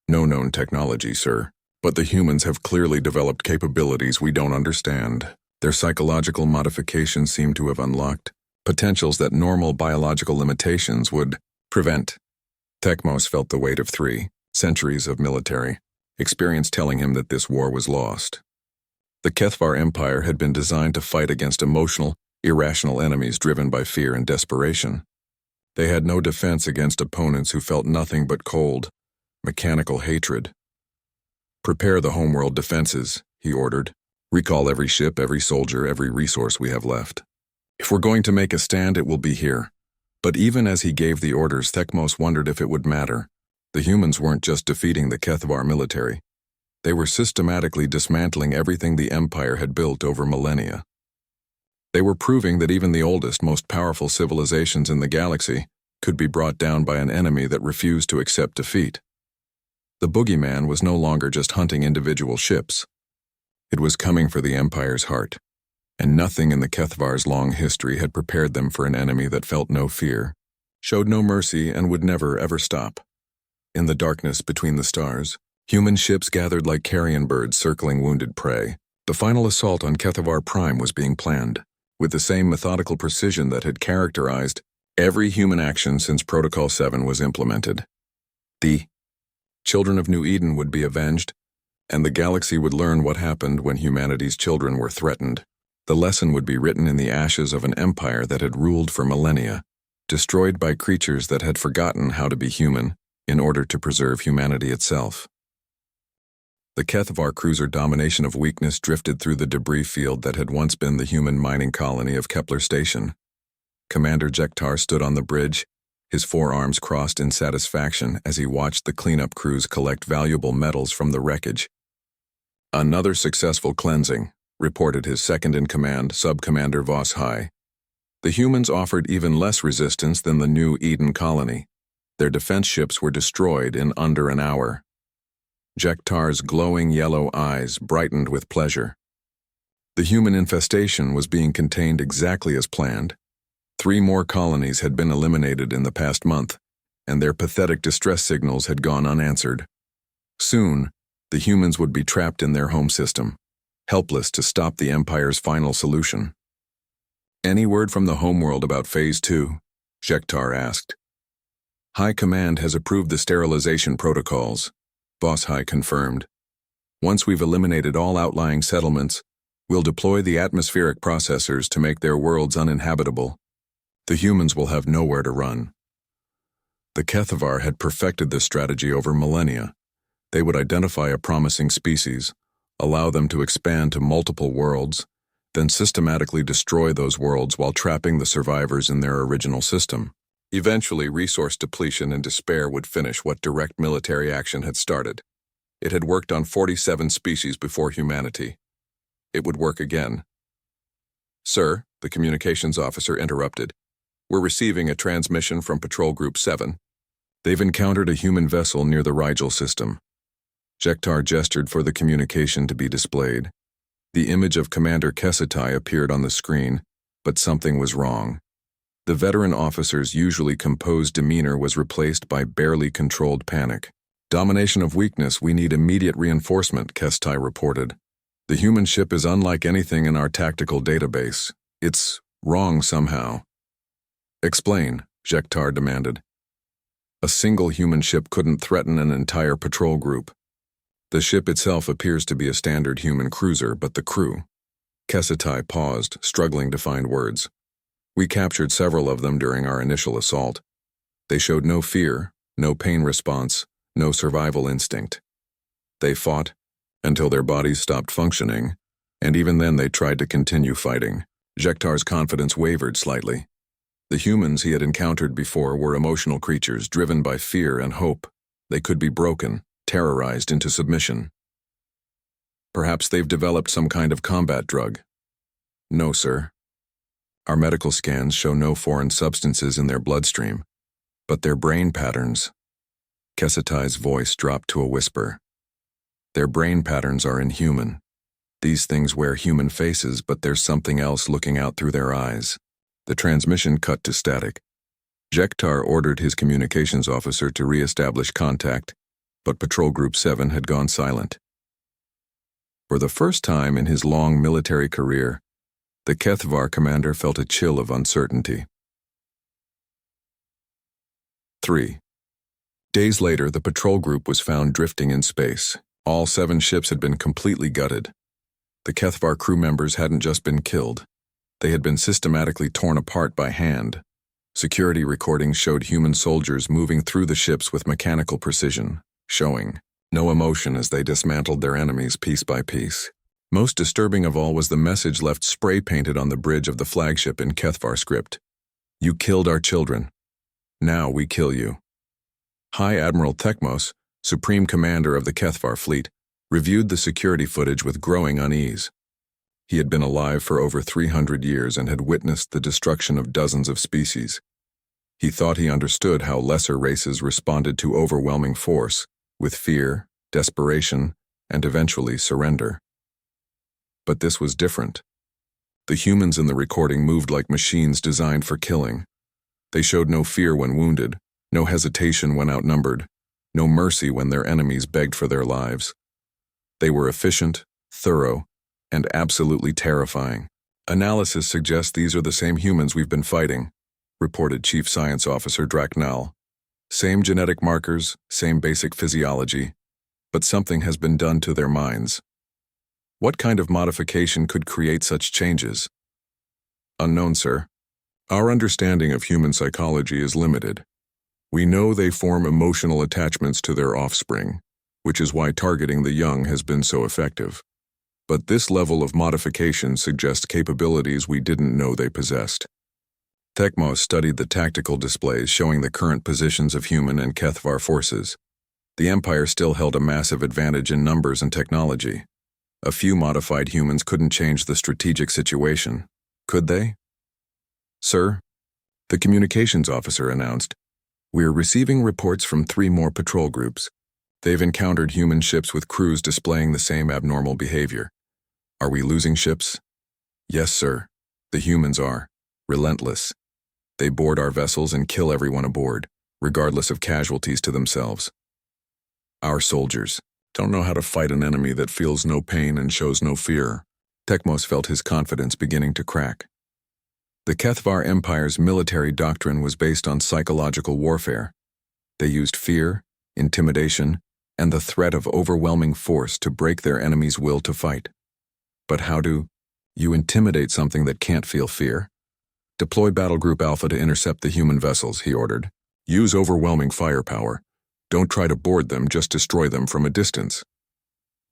No known technology, sir. But the humans have clearly developed capabilities we don't understand. Their psychological modifications seem to have unlocked potentials that normal biological limitations would prevent. Thekmos felt the weight of 3 centuries of military experience telling him that this war was lost. The Kethvar Empire had been designed to fight against emotional, irrational enemies driven by fear and desperation. They had no defense against opponents who felt nothing but cold, mechanical hatred. Prepare the homeworld defenses, he ordered. Recall every ship, every soldier, every resource we have left. If we're going to make a stand, it will be here. But even as he gave the orders, Thekmos wondered if it would matter. The humans weren't just defeating the Kethvar military. They were systematically dismantling everything the Empire had built over millennia. They were proving that even the oldest, most powerful civilizations in the galaxy could be brought down by an enemy that refused to accept defeat. The Boogeyman was no longer just hunting individual ships. It was coming for the Empire's heart, and nothing in the Kethvar's long history had prepared them for an enemy that felt no fear, showed no mercy, and would never, ever stop. In the darkness between the stars, human ships gathered like carrion birds circling wounded prey. The final assault on HFY Prime was being planned, with the same methodical precision that had characterized every human action since Protocol 7 was implemented. The children of New Eden would be avenged, and the galaxy would learn what happened when humanity's children were threatened. The lesson would be written in the ashes of an empire that had ruled for millennia, destroyed by creatures that had forgotten how to be human in order to preserve humanity itself. The HFY cruiser Domination of Weakness drifted through the debris field that had once been the human mining colony of Kepler Station. Commander Jektar stood on the bridge, his forearms crossed in satisfaction as he watched the cleanup crews collect valuable metals from the wreckage. "Another successful cleansing," reported his second-in-command, Sub-Commander Voss High. The humans offered even less resistance than the New Eden colony. Their defense ships were destroyed in under an hour. Jektar's glowing yellow eyes brightened with pleasure. The human infestation was being contained exactly as planned. 3 more colonies had been eliminated in the past month, and their pathetic distress signals had gone unanswered. Soon, the humans would be trapped in their home system, helpless to stop the Empire's final solution. "Any word from the homeworld about Phase 2? Jektar asked. "High Command has approved the sterilization protocols," Voss High confirmed. "Once we've eliminated all outlying settlements, we'll deploy the atmospheric processors to make their worlds uninhabitable. The humans will have nowhere to run." The HFY had perfected this strategy over millennia. They would identify a promising species, allow them to expand to multiple worlds, then systematically destroy those worlds while trapping the survivors in their original system. Eventually, resource depletion and despair would finish what direct military action had started. It had worked on 47 species before humanity. It would work again. "Sir," the communications officer interrupted, "we're receiving a transmission from Patrol Group 7. They've encountered a human vessel near the Rigel system." Jektar gestured for the communication to be displayed. The image of Commander Kesetai appeared on the screen, but something was wrong. The veteran officer's usually composed demeanor was replaced by barely controlled panic. "Domination of Weakness, we need immediate reinforcement," Kesetai reported. "The human ship is unlike anything in our tactical database. It's wrong somehow." "Explain," Jektar demanded. "A single human ship couldn't threaten an entire patrol group. The ship itself appears to be a standard human cruiser, but the crew..." Kesetai paused, struggling to find words. "We captured several of them during our initial assault. They showed no fear, no pain response, no survival instinct. They fought until their bodies stopped functioning, and even then they tried to continue fighting." Jektar's confidence wavered slightly. The humans he had encountered before were emotional creatures driven by fear and hope. They could be broken, terrorized into submission. "Perhaps they've developed some kind of combat drug." "No, sir. Our medical scans show no foreign substances in their bloodstream, but their brain patterns..." Kesetai's voice dropped to a whisper. "Their brain patterns are inhuman. These things wear human faces, but there's something else looking out through their eyes." The transmission cut to static. Jektar ordered his communications officer to re-establish contact, but Patrol Group 7 had gone silent. For the first time in his long military career, the HFY commander felt a chill of uncertainty. 3. Days later, the patrol group was found drifting in space. All 7 ships had been completely gutted. The HFY crew members hadn't just been killed. They had been systematically torn apart by hand. Security recordings showed human soldiers moving through the ships with mechanical precision, showing no emotion as they dismantled their enemies piece by piece. Most disturbing of all was the message left spray-painted on the bridge of the flagship in HFY script. "You killed our children. Now we kill you." High Admiral Thekmos, Supreme Commander of the HFY fleet, reviewed the security footage with growing unease. He had been alive for over 300 years and had witnessed the destruction of dozens of species. He thought he understood how lesser races responded to overwhelming force, with fear, desperation, and eventually surrender. But this was different. The humans in the recording moved like machines designed for killing. They showed no fear when wounded, no hesitation when outnumbered, no mercy when their enemies begged for their lives. They were efficient, thorough, and absolutely terrifying. Analysis suggests these are the same humans we've been fighting, reported Chief Science Officer Draknal. Same genetic markers, same basic physiology, but something has been done to their minds. What kind of modification could create such changes? Unknown, sir. Our understanding of human psychology is limited. We know they form emotional attachments to their offspring, which is why targeting the young has been so effective. But this level of modification suggests capabilities we didn't know they possessed. Thekmos studied the tactical displays showing the current positions of human and Kethvar forces. The Empire still held a massive advantage in numbers and technology. A few modified humans couldn't change the strategic situation, could they? Sir, the communications officer announced, we're receiving reports from 3 more patrol groups. They've encountered human ships with crews displaying the same abnormal behavior. Are we losing ships? Yes, sir. The humans are. Relentless. They board our vessels and kill everyone aboard, regardless of casualties to themselves. Our soldiers don't know how to fight an enemy that feels no pain and shows no fear. Thekmos felt his confidence beginning to crack. The Kethvar Empire's military doctrine was based on psychological warfare. They used fear, intimidation, and the threat of overwhelming force to break their enemy's will to fight. But how do you intimidate something that can't feel fear? Deploy Battle Group Alpha to intercept the human vessels, he ordered. Use overwhelming firepower. Don't try to board them, just destroy them from a distance.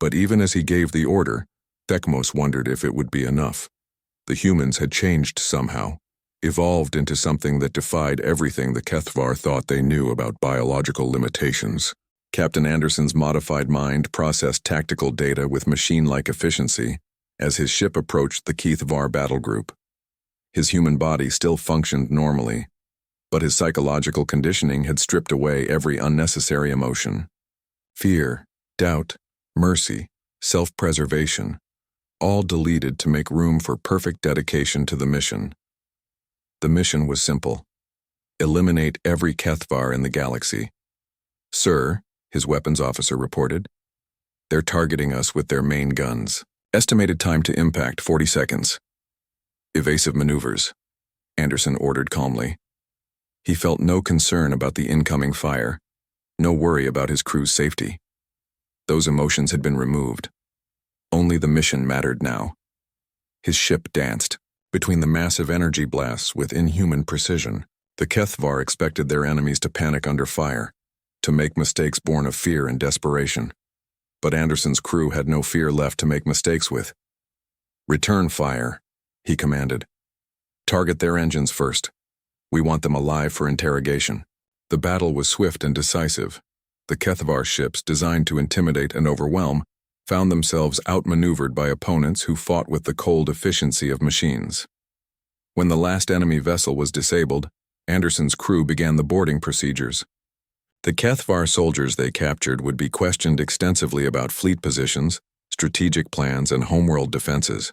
But even as he gave the order, Thekmos wondered if it would be enough. The humans had changed somehow, evolved into something that defied everything the Kethvar thought they knew about biological limitations. Captain Anderson's modified mind processed tactical data with machine-like efficiency as his ship approached the Kethvar battle group. His human body still functioned normally, but his psychological conditioning had stripped away every unnecessary emotion. Fear, doubt, mercy, self-preservation, all deleted to make room for perfect dedication to the mission. The mission was simple. Eliminate every Kethvar in the galaxy. Sir, his weapons officer reported, they're targeting us with their main guns. Estimated time to impact 40 seconds. Evasive maneuvers, Anderson ordered calmly. He felt no concern about the incoming fire, no worry about his crew's safety. Those emotions had been removed. Only the mission mattered now. His ship danced between the massive energy blasts with inhuman precision. The Kethvar expected their enemies to panic under fire, to make mistakes born of fear and desperation. But Anderson's crew had no fear left to make mistakes with. Return fire, he commanded. Target their engines first. We want them alive for interrogation. The battle was swift and decisive. The Kethvar ships, designed to intimidate and overwhelm, found themselves outmaneuvered by opponents who fought with the cold efficiency of machines. When the last enemy vessel was disabled, Anderson's crew began the boarding procedures. The Kethvar soldiers they captured would be questioned extensively about fleet positions, strategic plans, and homeworld defenses.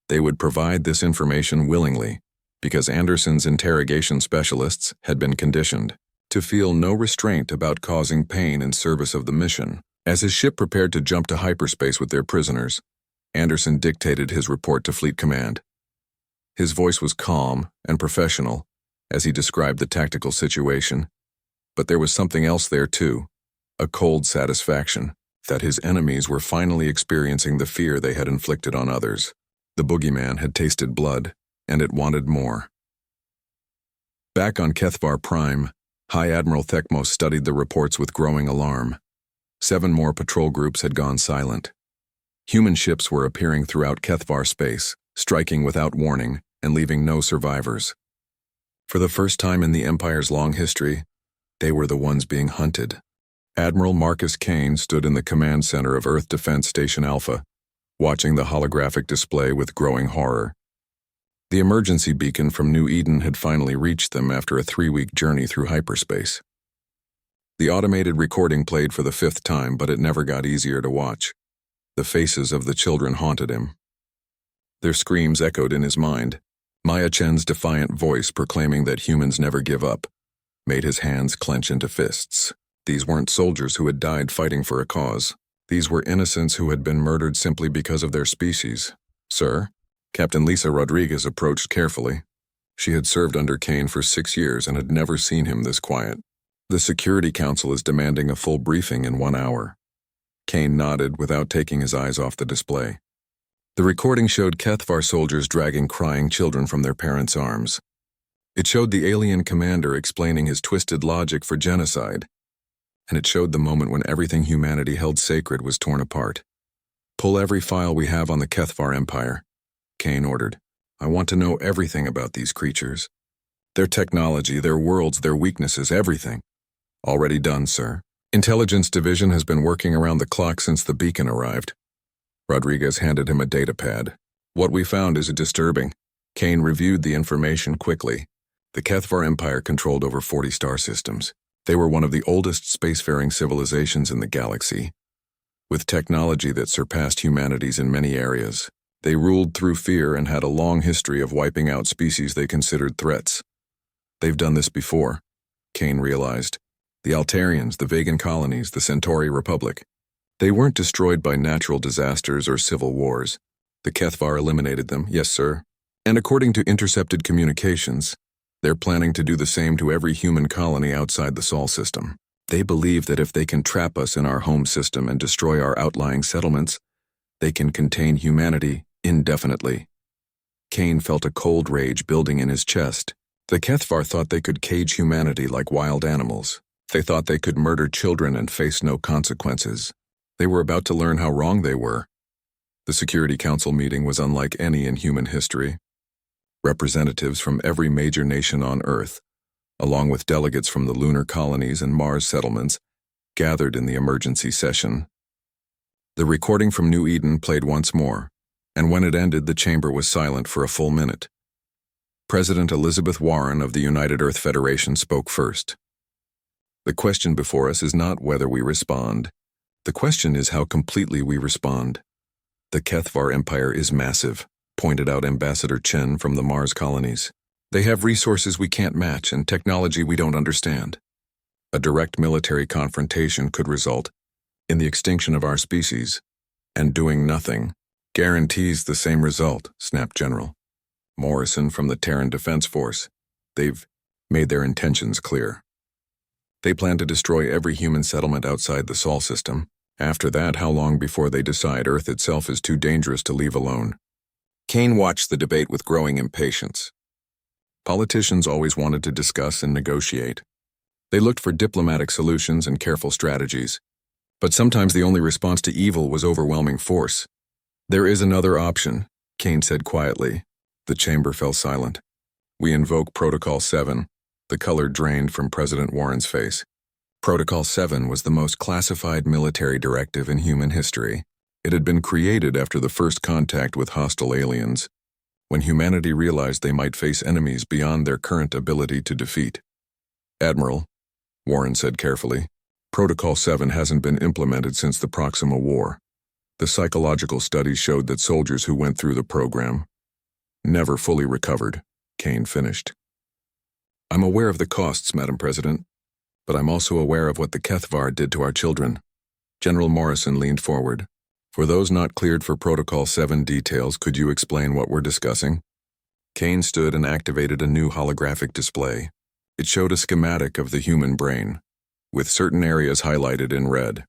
They would provide this information willingly, because Anderson's interrogation specialists had been conditioned to feel no restraint about causing pain in service of the mission. As his ship prepared to jump to hyperspace with their prisoners, Anderson dictated his report to Fleet Command. His voice was calm and professional as he described the tactical situation, but there was something else there too, a cold satisfaction that his enemies were finally experiencing the fear they had inflicted on others. The Boogeyman had tasted blood, and it wanted more. Back on Kethvar Prime, High Admiral Thekmos studied the reports with growing alarm. 7 more patrol groups had gone silent. Human ships were appearing throughout Kethvar space, striking without warning and leaving no survivors. For the first time in the Empire's long history, they were the ones being hunted. Admiral Marcus Kane stood in the command center of Earth Defense Station Alpha, watching the holographic display with growing horror. The emergency beacon from New Eden had finally reached them after a 3-week journey through hyperspace. The automated recording played for the 5th time, but it never got easier to watch. The faces of the children haunted him. Their screams echoed in his mind. Maya Chen's defiant voice proclaiming that humans never give up made his hands clench into fists. These weren't soldiers who had died fighting for a cause. These were innocents who had been murdered simply because of their species. Sir, Captain Lisa Rodriguez approached carefully. She had served under Kane for 6 years and had never seen him this quiet. The Security Council is demanding a full briefing in 1 hour. Kane nodded without taking his eyes off the display. The recording showed HFY soldiers dragging crying children from their parents' arms. It showed the alien commander explaining his twisted logic for genocide, and it showed the moment when everything humanity held sacred was torn apart. Pull every file we have on the HFY Empire, Kane ordered. I want to know everything about these creatures. Their technology, their worlds, their weaknesses, everything. Already done, sir. Intelligence Division has been working around the clock since the beacon arrived. Rodriguez handed him a data pad. What we found is disturbing. Kane reviewed the information quickly. The HFY Empire controlled over 40 star systems. They were one of the oldest spacefaring civilizations in the galaxy, with technology that surpassed humanity's in many areas. They ruled through fear and had a long history of wiping out species they considered threats. They've done this before, Kane realized. The Altarians, the Vegan colonies, the Centauri Republic. They weren't destroyed by natural disasters or civil wars. The HFY eliminated them, yes sir. And according to intercepted communications, they're planning to do the same to every human colony outside the Sol system. They believe that if they can trap us in our home system and destroy our outlying settlements, they can contain humanity indefinitely. Kane felt a cold rage building in his chest. The HFY thought they could cage humanity like wild animals. They thought they could murder children and face no consequences. They were about to learn how wrong they were. The Security Council meeting was unlike any in human history. Representatives from every major nation on Earth, along with delegates from the lunar colonies and Mars settlements, gathered in the emergency session. The recording from New Eden played once more, and when it ended, the chamber was silent for a full minute. President Elizabeth Warren of the United Earth Federation spoke first. The question before us is not whether we respond. The question is how completely we respond. The HFY Empire is massive, pointed out Ambassador Chen from the Mars colonies. They have resources we can't match and technology we don't understand. A direct military confrontation could result in the extinction of our species, and doing nothing guarantees the same result, snapped General Morrison from the Terran Defense Force. They've made their intentions clear. They plan to destroy every human settlement outside the Sol system. After that, how long before they decide Earth itself is too dangerous to leave alone? Kane watched the debate with growing impatience. Politicians always wanted to discuss and negotiate. They looked for diplomatic solutions and careful strategies. But sometimes the only response to evil was overwhelming force. There is another option, Kane said quietly. The chamber fell silent. We invoke Protocol 7. The color drained from President Warren's face. Protocol 7 was the most classified military directive in human history. It had been created after the first contact with hostile aliens, when humanity realized they might face enemies beyond their current ability to defeat. Admiral, Warren said carefully, Protocol 7 hasn't been implemented since the Proxima War. The psychological studies showed that soldiers who went through the program never fully recovered, Kane finished. I'm aware of the costs, Madam President, but I'm also aware of what the HFY did to our children. General Morrison leaned forward. For those not cleared for Protocol 7 details, could you explain what we're discussing? Kane stood and activated a new holographic display. It showed a schematic of the human brain, with certain areas highlighted in red.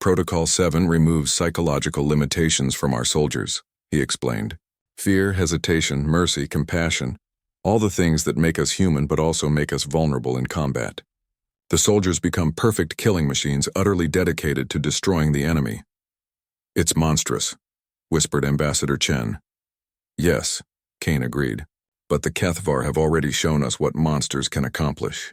Protocol 7 removes psychological limitations from our soldiers, he explained. Fear, hesitation, mercy, compassion, all the things that make us human but also make us vulnerable in combat. The soldiers become perfect killing machines utterly dedicated to destroying the enemy. It's monstrous, whispered Ambassador Chen. Yes, Kane agreed, but the HFY have already shown us what monsters can accomplish.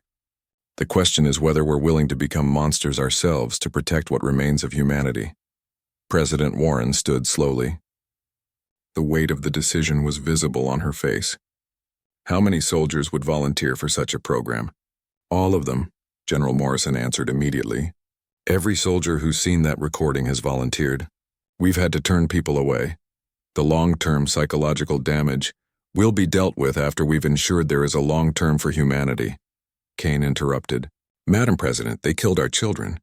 The question is whether we're willing to become monsters ourselves to protect what remains of humanity. President Warren stood slowly. The weight of the decision was visible on her face. How many soldiers would volunteer for such a program? All of them, General Morrison answered immediately. Every soldier who's seen that recording has volunteered. We've had to turn people away. The long-term psychological damage will be dealt with after we've ensured there is a long-term for humanity. Kane interrupted. Madam President, they killed our children.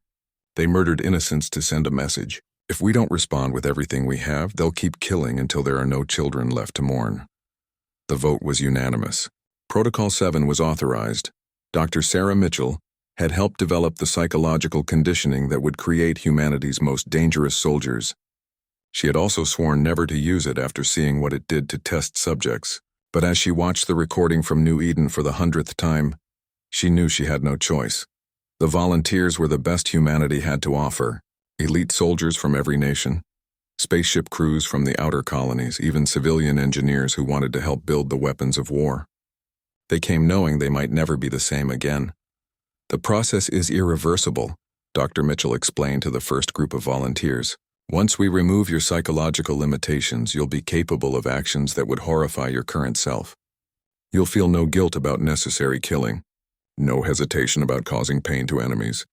They murdered innocents to send a message. If we don't respond with everything we have, they'll keep killing until there are no children left to mourn. The vote was unanimous. Protocol 7 was authorized. Dr. Sarah Mitchell had helped develop the psychological conditioning that would create humanity's most dangerous soldiers. She had also sworn never to use it after seeing what it did to test subjects. But as she watched the recording from New Eden for the 100th time, she knew she had no choice. The volunteers were the best humanity had to offer. Elite soldiers from every nation, spaceship crews from the outer colonies, even civilian engineers who wanted to help build the weapons of war. They came knowing they might never be the same again. The process is irreversible, Dr. Mitchell explained to the first group of volunteers. Once we remove your psychological limitations, you'll be capable of actions that would horrify your current self. You'll feel no guilt about necessary killing, no hesitation about causing pain to enemies,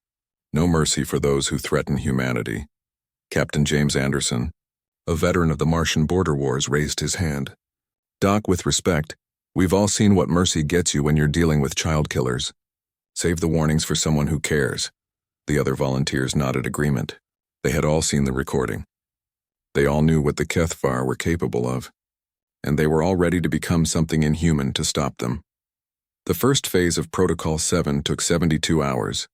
no mercy for those who threaten humanity. Captain James Anderson, a veteran of the Martian border wars, raised his hand. Doc, with respect, we've all seen what mercy gets you when you're dealing with child killers. Save the warnings for someone who cares. The other volunteers nodded agreement. They had all seen the recording. They all knew what the Kethvar were capable of, and they were all ready to become something inhuman to stop them. The first phase of Protocol 7 took 72 hours.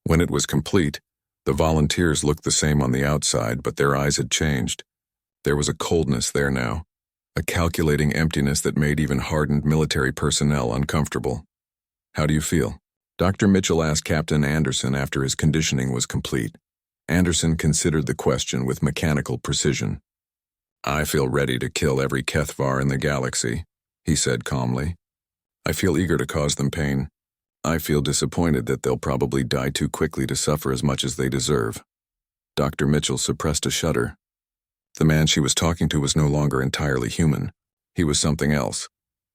When it was complete, the volunteers looked the same on the outside, but their eyes had changed. There was a coldness there now, a calculating emptiness that made even hardened military personnel uncomfortable. How do you feel? Dr. Mitchell asked Captain Anderson after his conditioning was complete. Anderson considered the question with mechanical precision. I feel ready to kill every Kethvar in the galaxy, he said calmly. I feel eager to cause them pain. I feel disappointed that they'll probably die too quickly to suffer as much as they deserve. Dr. Mitchell suppressed a shudder. The man she was talking to was no longer entirely human. He was something else,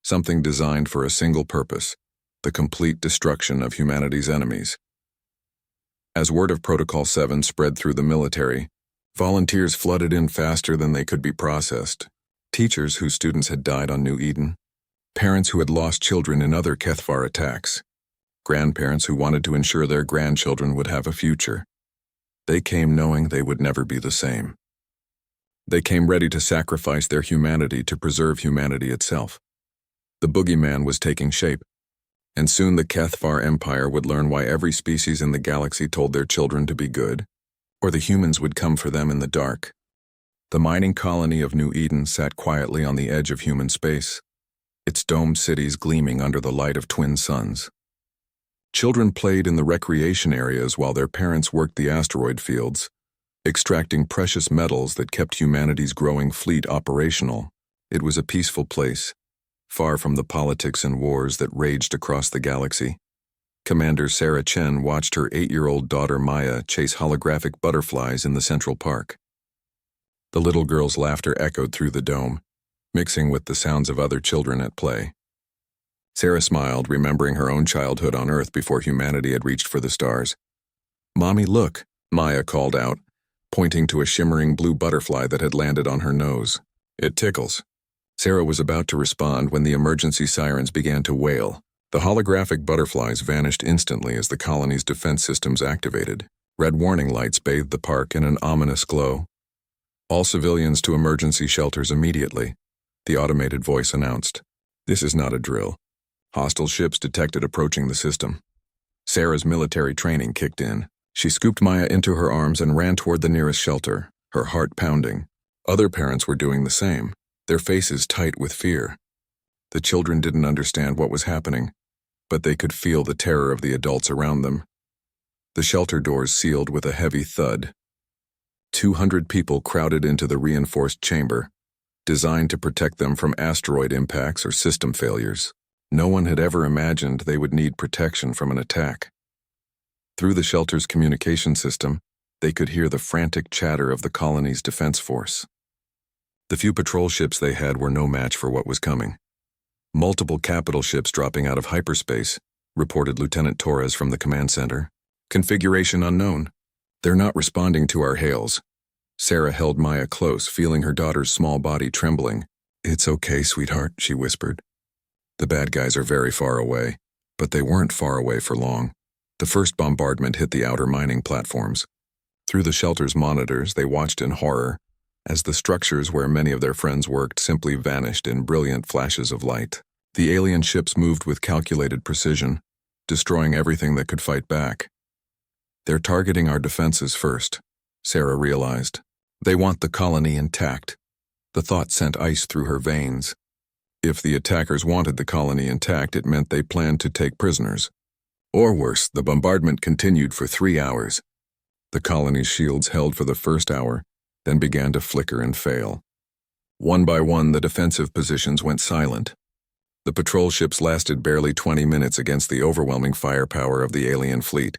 something designed for a single purpose, the complete destruction of humanity's enemies. As word of Protocol 7 spread through the military, volunteers flooded in faster than they could be processed. Teachers whose students had died on New Eden, parents who had lost children in other Kethvar attacks, grandparents who wanted to ensure their grandchildren would have a future. They came knowing they would never be the same. They came ready to sacrifice their humanity to preserve humanity itself. The Boogeyman was taking shape, and soon the Kethvar Empire would learn why every species in the galaxy told their children to be good, or the humans would come for them in the dark. The mining colony of New Eden sat quietly on the edge of human space, its domed cities gleaming under the light of twin suns. Children played in the recreation areas while their parents worked the asteroid fields, extracting precious metals that kept humanity's growing fleet operational. It was a peaceful place, far from the politics and wars that raged across the galaxy. Commander Sarah Chen watched her 8-year-old daughter Maya chase holographic butterflies in the Central Park. The little girl's laughter echoed through the dome, mixing with the sounds of other children at play. Sarah smiled, remembering her own childhood on Earth before humanity had reached for the stars. "Mommy, look," Maya called out, pointing to a shimmering blue butterfly that had landed on her nose. "It tickles." Sarah was about to respond when the emergency sirens began to wail. The holographic butterflies vanished instantly as the colony's defense systems activated. Red warning lights bathed the park in an ominous glow. "All civilians to emergency shelters immediately," the automated voice announced. "This is not a drill. Hostile ships detected approaching the system." Sarah's military training kicked in. She scooped Maya into her arms and ran toward the nearest shelter, her heart pounding. Other parents were doing the same, their faces tight with fear. The children didn't understand what was happening, but they could feel the terror of the adults around them. The shelter doors sealed with a heavy thud. 200 people crowded into the reinforced chamber, designed to protect them from asteroid impacts or system failures. No one had ever imagined they would need protection from an attack. Through the shelter's communication system, they could hear the frantic chatter of the colony's defense force. The few patrol ships they had were no match for what was coming. Multiple capital ships dropping out of hyperspace, reported Lieutenant Torres from the command center. Configuration unknown. They're not responding to our hails. Sarah held Maya close, feeling her daughter's small body trembling. It's okay, sweetheart, she whispered. The bad guys are very far away, but they weren't far away for long. The first bombardment hit the outer mining platforms. Through the shelter's monitors, they watched in horror as the structures where many of their friends worked simply vanished in brilliant flashes of light. The alien ships moved with calculated precision, destroying everything that could fight back. They're targeting our defenses first, Sarah realized. They want the colony intact. The thought sent ice through her veins. If the attackers wanted the colony intact, it meant they planned to take prisoners. Or worse, the bombardment continued for 3 hours. The colony's shields held for the first hour, then began to flicker and fail. One by one, the defensive positions went silent. The patrol ships lasted barely 20 minutes against the overwhelming firepower of the alien fleet.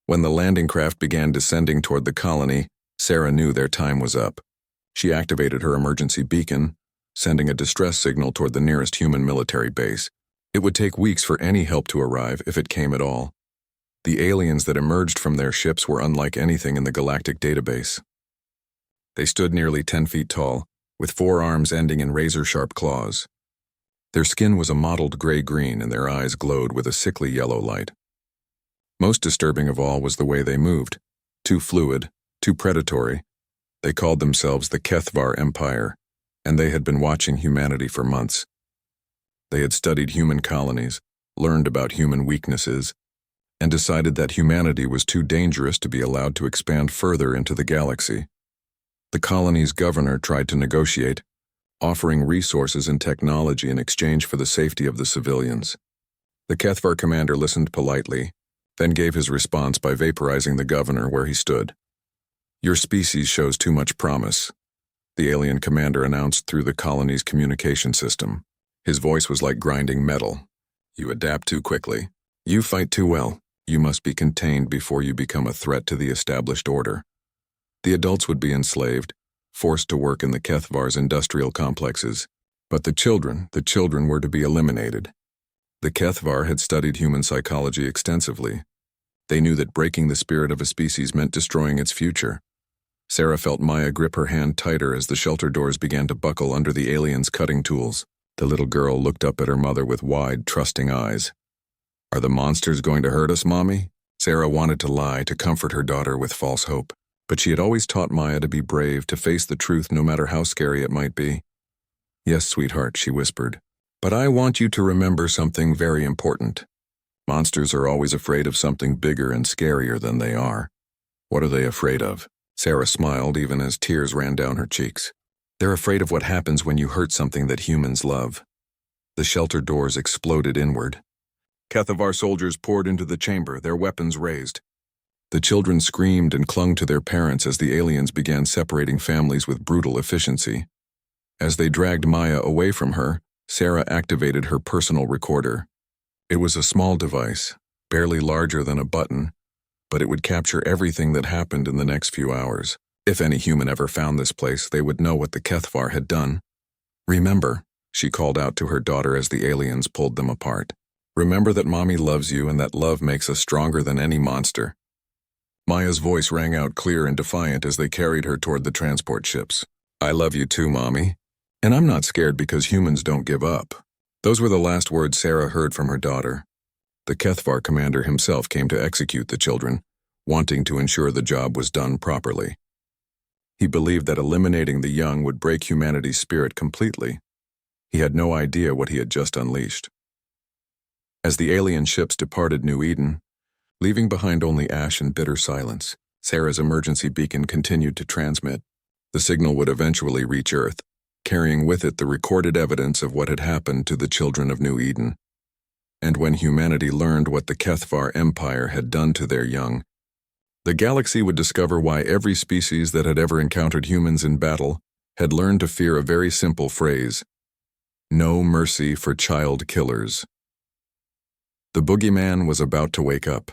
When the landing craft began descending toward the colony, Sarah knew their time was up. She activated her emergency beacon, sending a distress signal toward the nearest human military base. It would take weeks for any help to arrive, if it came at all. The aliens that emerged from their ships were unlike anything in the Galactic database. They stood nearly 10 feet tall, with 4 arms ending in razor-sharp claws. Their skin was a mottled gray-green and their eyes glowed with a sickly yellow light. Most disturbing of all was the way they moved. Too fluid, too predatory. They called themselves the HFY Empire, and they had been watching humanity for months. They had studied human colonies, learned about human weaknesses, and decided that humanity was too dangerous to be allowed to expand further into the galaxy. The colony's governor tried to negotiate, offering resources and technology in exchange for the safety of the civilians. The HFY commander listened politely, then gave his response by vaporizing the governor where he stood. Your species shows too much promise, the alien commander announced through the colony's communication system. His voice was like grinding metal. You adapt too quickly. You fight too well. You must be contained before you become a threat to the established order. The adults would be enslaved, forced to work in the HFY's industrial complexes. But the children were to be eliminated. The HFY had studied human psychology extensively. They knew that breaking the spirit of a species meant destroying its future. Sarah felt Maya grip her hand tighter as the shelter doors began to buckle under the aliens' cutting tools. The little girl looked up at her mother with wide, trusting eyes. Are the monsters going to hurt us, Mommy? Sarah wanted to lie, to comfort her daughter with false hope. But she had always taught Maya to be brave, to face the truth no matter how scary it might be. Yes, sweetheart, she whispered. But I want you to remember something very important. Monsters are always afraid of something bigger and scarier than they are. What are they afraid of? Sarah smiled even as tears ran down her cheeks. They're afraid of what happens when you hurt something that humans love. The shelter doors exploded inward. HFY soldiers poured into the chamber, their weapons raised. The children screamed and clung to their parents as the aliens began separating families with brutal efficiency. As they dragged Maya away from her, Sarah activated her personal recorder. It was a small device, barely larger than a button, but it would capture everything that happened in the next few hours. If any human ever found this place, they would know what the HFY had done. Remember, she called out to her daughter as the aliens pulled them apart. Remember that Mommy loves you and that love makes us stronger than any monster. Maya's voice rang out clear and defiant as they carried her toward the transport ships. I love you too, Mommy. And I'm not scared because humans don't give up. Those were the last words Sarah heard from her daughter. The HFY commander himself came to execute the children, wanting to ensure the job was done properly. He believed that eliminating the young would break humanity's spirit completely. He had no idea what he had just unleashed. As the alien ships departed New Eden, leaving behind only ash and bitter silence, Sarah's emergency beacon continued to transmit. The signal would eventually reach Earth, carrying with it the recorded evidence of what had happened to the children of New Eden. And when humanity learned what the HFY Empire had done to their young, the galaxy would discover why every species that had ever encountered humans in battle had learned to fear a very simple phrase: no mercy for child killers. The Boogeyman was about to wake up.